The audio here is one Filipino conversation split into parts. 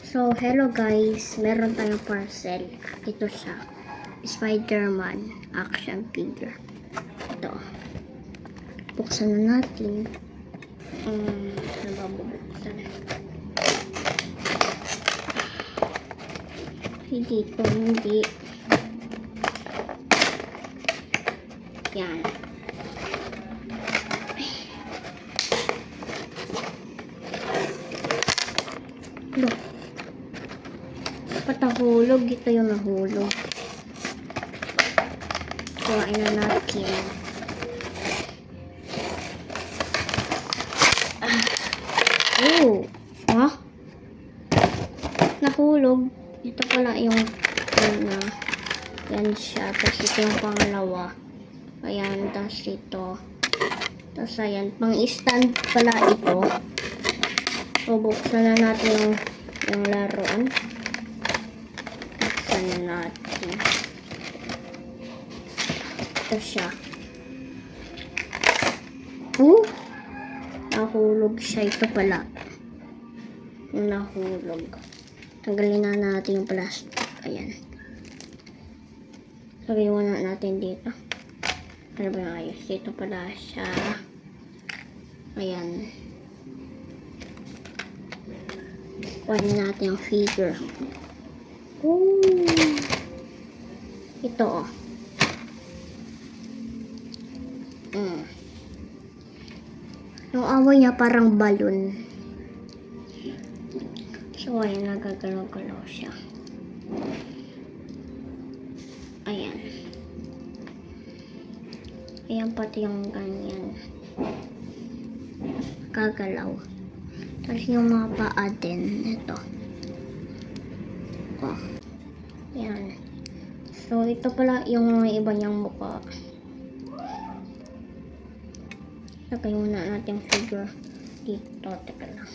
So, hello guys. Meron tayong parcel. Ito siya. Spider-Man action figure. Ito. Buksan na natin. Ano ba bubuksan? Hindi. Yan. Look. Patahulog. Ito yung nahulog. Kuhain na natin. Oh! Ha? Nahulog. Ito pala yung yan siya. Tapos ito yung pangalawa. Ayan. Tapos ito. Tapos ayan. Pang-stand pala ito. So, buksan na natin yung laruan. Buksan na natin. Ito siya. Nahulog siya. Ito pala. Yung nahulog. Tanggalin na natin yung plastic. Ayan. Lagyan muna natin dito. Ano ba yung ayos? Dito pala siya. Ayan. Kuhain natin yung figure. Ito oh. Yung amoy niya parang balon. So, ayan, nagagalaw-galaw siya. Ayan. Ayan pati yung ganyan. Kagalaw. Tapos yung mga paa din. Ito. Oh. Ayan. So, ito pala yung mga iba niyang mukha. Lagay muna natin figure dito. Teka lang.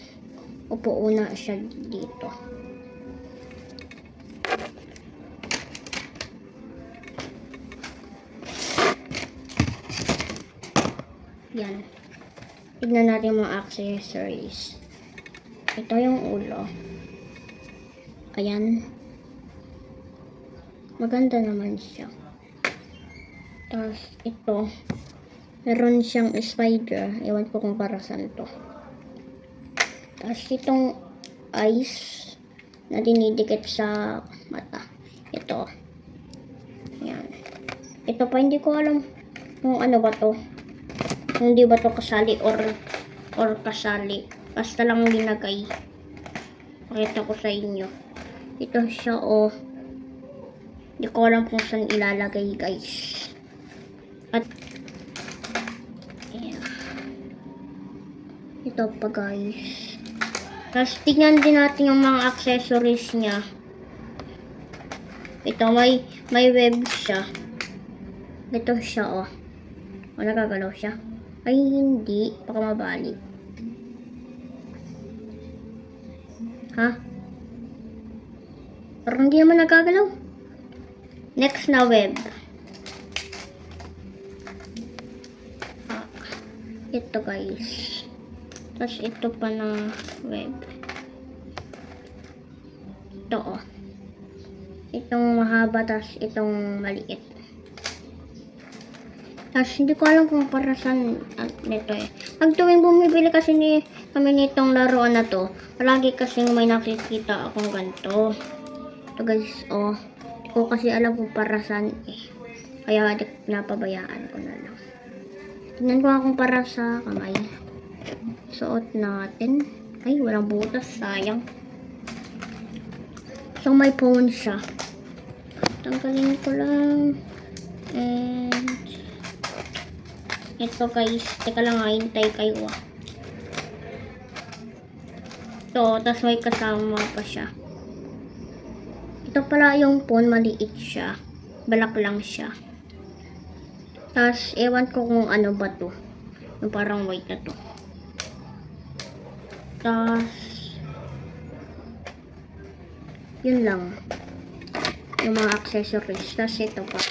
Upo una siya dito. Yan. Tignan natin mga accessories. Ito yung ulo. Ayan. Maganda naman siya. Tapos ito. Meron siyang spider. Ewan ko kung para saan to. Tapos itong eyes na dinidikit sa mata. Ito. Ayan. Ito pa hindi ko alam kung ano ba to. Kung hindi ba to kasali or kasali. Basta lang linagay. Pakita ko sa inyo. Ito siya oh. Hindi ko alam kung saan ilalagay guys. At ayan. Ito pa guys. Tapos tignan din natin yung mga accessories niya. Ito may web siya. Ito siya oh. O nagagalaw siya. Ay hindi. Baka mabali. Ha? Parang hindi naman nagagalaw. Next na web. Ito guys. Tapos ito pa na web. Ito oh. Itong mahaba tapos itong maliit. Tapos hindi ko alam kung para saan nito eh. Pag tuwing bumibili kasi kami nitong laruan na to, palagi kasing may nakikita akong ganito. Ito guys oh. Hindi ko kasi alam kung para saan eh. Kaya napabayaan ko na lang. Tingnan ko kung para sa kamay. Suot natin. Ay, walang butas. Sayang. So, may phone siya. Tanggalin ko lang. And ito guys. Teka lang nga. Hintay kayo ah. Ito. Tapos may kasama pa siya. Ito pala yung phone. Maliit siya. Balak lang siya. Tapos, ewan ko kung ano ba to. Yung parang white na to. Tapos, yun lang. Yung mga accessories. Tapos, ito pa.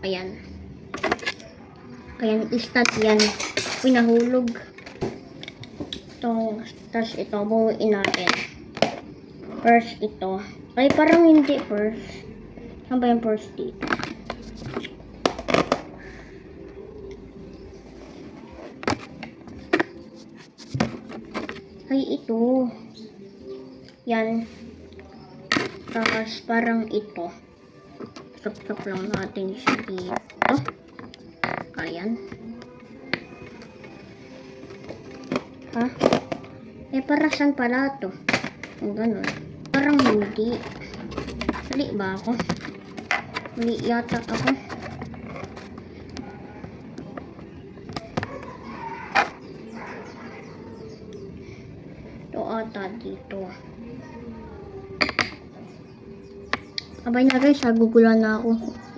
Ayan. Ayan, istat yan. Uy, nahulog. Ito. Tapos, ito. Buuin natin. First ito. Ay, parang hindi first. Saan ba yung first dito? Ay, ito. Yan. Tapos, parang ito. Stop lang natin siya dito. Ayan. Ha? Eh, para saan pala to? Ang ganun. Parang hindi. Mali ba ako? Mali yata ako. Ito ata dito. Abay na guys, nagugulan na ako.